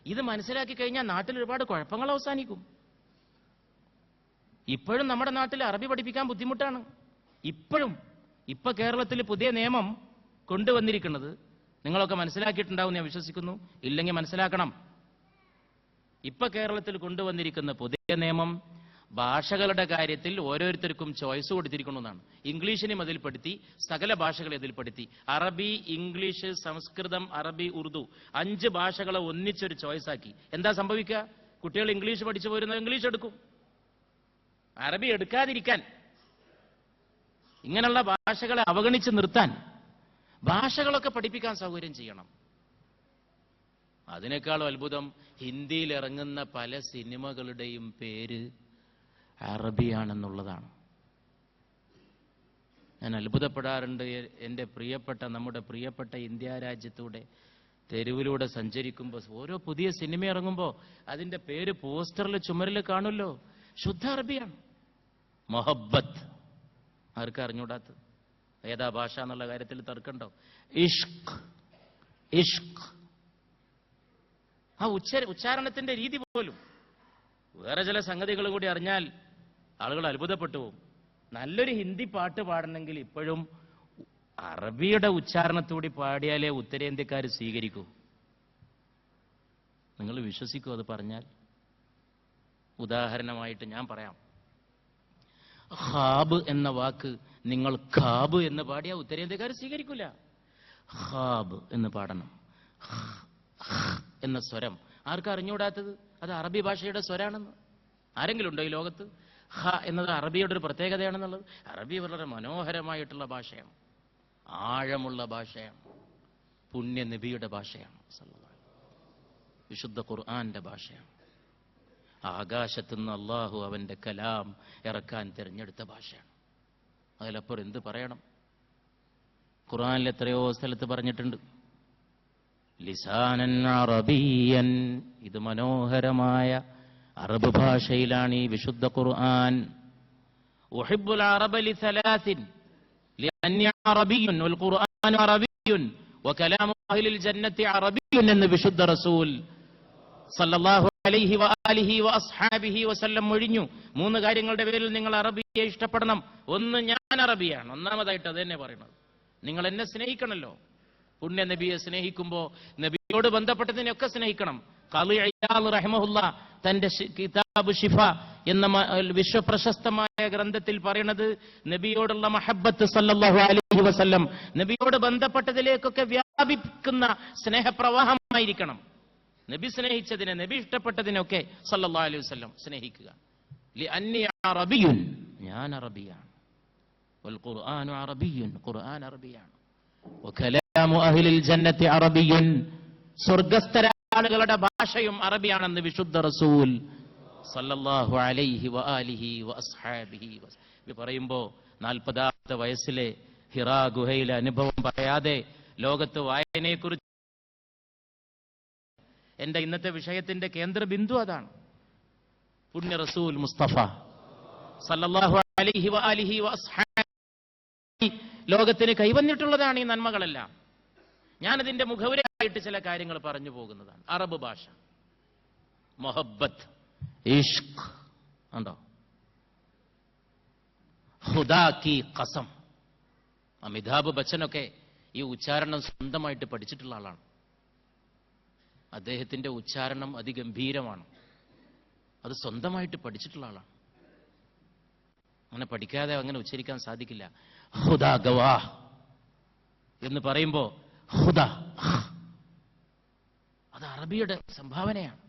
ഇത് മനസ്സിലാക്കി കഴിഞ്ഞാൽ നാട്ടിൽ ഒരുപാട് കുഴപ്പങ്ങൾ അവസാനിക്കും. ഇപ്പോഴും നമ്മുടെ നാട്ടിൽ അറബി പഠിപ്പിക്കാൻ ബുദ്ധിമുട്ടാണ്. ഇപ്പൊ കേരളത്തിൽ പുതിയ നിയമം കൊണ്ടുവന്നിരിക്കുന്നത് നിങ്ങളൊക്കെ മനസ്സിലാക്കിയിട്ടുണ്ടാവും ഞാൻ വിശ്വസിക്കുന്നു. ഇല്ലെങ്കിൽ മനസ്സിലാക്കണം. ഇപ്പൊ കേരളത്തിൽ കൊണ്ടുവന്നിരിക്കുന്ന പുതിയ നിയമം ഭാഷകളുടെ കാര്യത്തിൽ ഓരോരുത്തർക്കും ചോയ്സ് കൊടുത്തിരിക്കണമെന്നാണ്. ഇംഗ്ലീഷിനെയും അതിൽപ്പെടുത്തി, സകല ഭാഷകളെ അതിൽപ്പെടുത്തി. അറബി, ഇംഗ്ലീഷ്, സംസ്കൃതം, അറബി, ഉറുദു 5 ഭാഷകളെ ഒന്നിച്ചൊരു ചോയ്സ് ആക്കി. എന്താ സംഭവിക്കുക? കുട്ടികൾ ഇംഗ്ലീഷ് പഠിച്ചു പോരുന്നത് ഇംഗ്ലീഷ് എടുക്കും, അറബി എടുക്കാതിരിക്കാൻ, ഇങ്ങനെയുള്ള ഭാഷകളെ അവഗണിച്ച് നിർത്താൻ ഭാഷകളൊക്കെ പഠിപ്പിക്കാൻ സൗകര്യം ചെയ്യണം. അതിനേക്കാളും അത്ഭുതം, ഹിന്ദിയിൽ ഇറങ്ങുന്ന പല സിനിമകളുടെയും പേര് അറബിയാണെന്നുള്ളതാണ്. ഞാൻ അത്ഭുതപ്പെടാറുണ്ട്. നമ്മുടെ പ്രിയപ്പെട്ട ഇന്ത്യ രാജ്യത്തൂടെ തെരുവിലൂടെ സഞ്ചരിക്കുമ്പോൾ ഓരോ പുതിയ സിനിമ ഇറങ്ങുമ്പോൾ അതിന്റെ പേര് പോസ്റ്ററിൽ, ചുമരിൽ കാണുമല്ലോ, ശുദ്ധ അറബിയാണ്. മൊഹബത്ത് ആർക്കും അറിഞ്ഞൂടാത്തത്? ഏതാ ഭാഷ എന്നുള്ള കാര്യത്തിൽ തർക്കമുണ്ടോ? ഇഷ്ക്, ഇഷ്ക്, ആ ഉച്ചാരണത്തിന്റെ രീതി പോലും. വേറെ ചില സംഗതികൾ കൂടി അറിഞ്ഞാൽ ആളുകൾ അത്ഭുതപ്പെട്ടു പോകും. നല്ലൊരു ഹിന്ദി പാട്ട് പാടണമെങ്കിൽ ഇപ്പോഴും അറബിയുടെ ഉച്ചാരണത്തോടെ പാടിയാലേ ഉത്തരേന്ത്യക്കാർ സ്വീകരിക്കൂ. നിങ്ങൾ വിശ്വസിക്കൂ അത് പറഞ്ഞാൽ? ഉദാഹരണമായിട്ട് ഞാൻ പറയാം. ഖാബ് എന്ന വാക്ക് നിങ്ങൾ ഖാബ് എന്ന് പാടിയാൽ ഉത്തരേന്ത്യക്കാർ സ്വീകരിക്കൂല. ഖാബ് എന്ന് പാടണം. എന്ന സ്വരം ആർക്കും അറിഞ്ഞുകൂടാത്തത്? അത് അറബി ഭാഷയുടെ സ്വരാണെന്ന് ആരെങ്കിലും ഉണ്ടോ ഈ ലോകത്ത്? ഹ എന്നത് അറബിയുടെ ഒരു പ്രത്യേകതയാണെന്നുള്ളത്. അറബി വളരെ മനോഹരമായിട്ടുള്ള ഭാഷയാണ്, ആഴമുള്ള ഭാഷയാണ്, പുണ്യ നബിയുടെ ഭാഷയാണ്, വിശുദ്ധ ഖുർആന്റെ ഭാഷയാണ്. ആകാശത്തുനിന്ന് അള്ളാഹു അവന്റെ കലാം ഇറക്കാൻ തിരഞ്ഞെടുത്ത ഭാഷയാണ്. അതിലപ്പുറം എന്ത് പറയണം? ഖുർആനിൽ എത്രയോ സ്ഥലത്ത് പറഞ്ഞിട്ടുണ്ട്, ലിസാനൻ അറബിയൻ. ഇത് മനോഹരമായ അറബ് ഭാഷയിലാണ് ഈ വിശുദ്ധ ഖുർആൻ. ഉഹിബ്ബുൽ അറബ ലിസലാസിൻ ലിഅന്നി അറബിയ്യുൻ വൽ ഖുർആനു അറബിയ്യുൻ വകലാമു അഹ്ലിൽ ജന്നത്തി അറബിയ്യുൻ എന്ന് വിശുദ്ധ റസൂൽ സല്ലല്ലാഹു അലൈഹി വആലിഹി വഅസ്ഹാബിഹി വസല്ലം ഒഴിഞ്ഞു. 3 കാര്യങ്ങളുടെ പേരിൽ നിങ്ങൾ അറബിയെ ഇഷ്ടപ്പെടണം. ഒന്ന്, ഞാൻ അറബിയാണ്. ഒന്നാമതായിട്ട് അത് തന്നെ പറയുന്നത്. നിങ്ങൾ എന്നെ സ്നേഹിക്കണമല്ലോ. പുണ്യ നബിയെ സ്നേഹിക്കുമ്പോൾ നബിയോട് ബന്ധപ്പെട്ടതിനെയൊക്കെ സ്നേഹിക്കണം. ഖാളി ഇയാദ് റഹിമഹുല്ലാ തന്റെ കിതാബ് ഷിഫ എന്ന വിശ്വപ്രശസ്തമായ ഗ്രന്ഥത്തിൽ പറയുന്നത്, നബിയോടുള്ള മഹബ്ബത്ത് സല്ലല്ലാഹു അലൈഹി വസല്ലം നബിയോട് ബന്ധപ്പെട്ടതിലേക്കൊക്കെ വ്യാപിക്കുന്ന സ്നേഹപ്രവാഹമായിരിക്കണം. നബി സ്നേഹിച്ചതിനെ, നബി ഇഷ്ടപ്പെട്ടതിനൊക്കെ സല്ലല്ലാഹു അലൈഹി വസല്ലം സ്നേഹിക്കുക. ലിഅന്നി അറബിയ്യുൻ, ഞാൻ അറബിയാണ്. വൽ ഖുർആനു അറബിയ്യുൻ, ഖുർആൻ അറബിയാണ്. വകലാമു അഹ്ലിൽ ജന്നത്തി അറബിയ്യുൻ, സ്വർഗ്ഗസ്ഥരാളുകളുടെ ഭാഷയും അറബിയാണെന്ന് വിശുദ്ധ റസൂൽ സല്ലല്ലാഹു അലൈഹി വആലിഹി വഅസ്ഹാബിഹി. ഇത് പറയുമ്പോൾ 40ാമത്തെ വയസ്സിലെ ഹിറാ ഗുഹയിലെ അനുഭവം പറയാതെ ലോകത്ത് വായനയെക്കുറിച്ച് എന്റെ ഇന്നത്തെ വിഷയത്തിന്റെ കേന്ദ്ര ബിന്ദു അതാണ്. പുണ്യ റസൂൽ മുസ്തഫ സല്ലല്ലാഹു അലൈഹി വആലിഹി വഅസ്ഹാബിഹി ലോകത്തിന് കൈവന്നിട്ടുള്ളതാണ് ഈ നന്മകളെല്ലാം. ഞാനതിന്റെ മുഖവുരയായിട്ട് ചില കാര്യങ്ങൾ പറഞ്ഞു പോകുന്നതാണ്. അറബ് ഭാഷ, മൊഹബ്ബത്ത്, ഇഷ്ക് ഉണ്ടോ? ഖുദാ കി ഖസം. അമിതാഭ് ബച്ചനൊക്കെ ഈ ഉച്ചാരണം സ്വന്തമായിട്ട് പഠിച്ചിട്ടുള്ള ആളാണ്. അദ്ദേഹത്തിന്റെ ഉച്ചാരണം അതിഗംഭീരമാണ്. അത് സ്വന്തമായിട്ട് പഠിച്ചിട്ടുള്ള ആളാണ്. അങ്ങനെ പഠിക്കാതെ അങ്ങനെ ഉച്ചരിക്കാൻ സാധിക്കില്ല. ഖുദാ ഗവാ എന്ന് പറയുമ്പോ ഖുദാ, അത് അറബിയുടെ സംഭാവനയാണ്.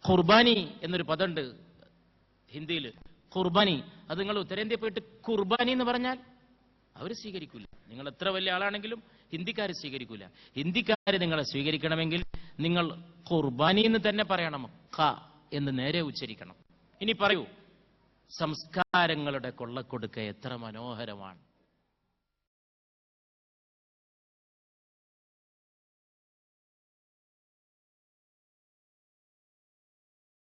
ഖുർബാനി എന്നൊരു പദമുണ്ട് ഹിന്ദിയിൽ, ഖുർബാനി. അത് നിങ്ങൾ ഉത്തരേന്ത്യ പോയിട്ട് ഖുർബാനി എന്ന് പറഞ്ഞാൽ അവർ സ്വീകരിക്കൂല. നിങ്ങൾ എത്ര വലിയ ആളാണെങ്കിലും ഹിന്ദിക്കാർ സ്വീകരിക്കൂല. ഹിന്ദിക്കാർ നിങ്ങളെ സ്വീകരിക്കണമെങ്കിൽ നിങ്ങൾ ഖുർബാനി എന്ന് തന്നെ പറയണം. ഖ എന്ന് നേരെ ഉച്ചരിക്കണം. ഇനി പറയൂ, സംസ്കാരങ്ങളുടെ കൊള്ളക്കൊടുക്ക എത്ര മനോഹരമാണ്.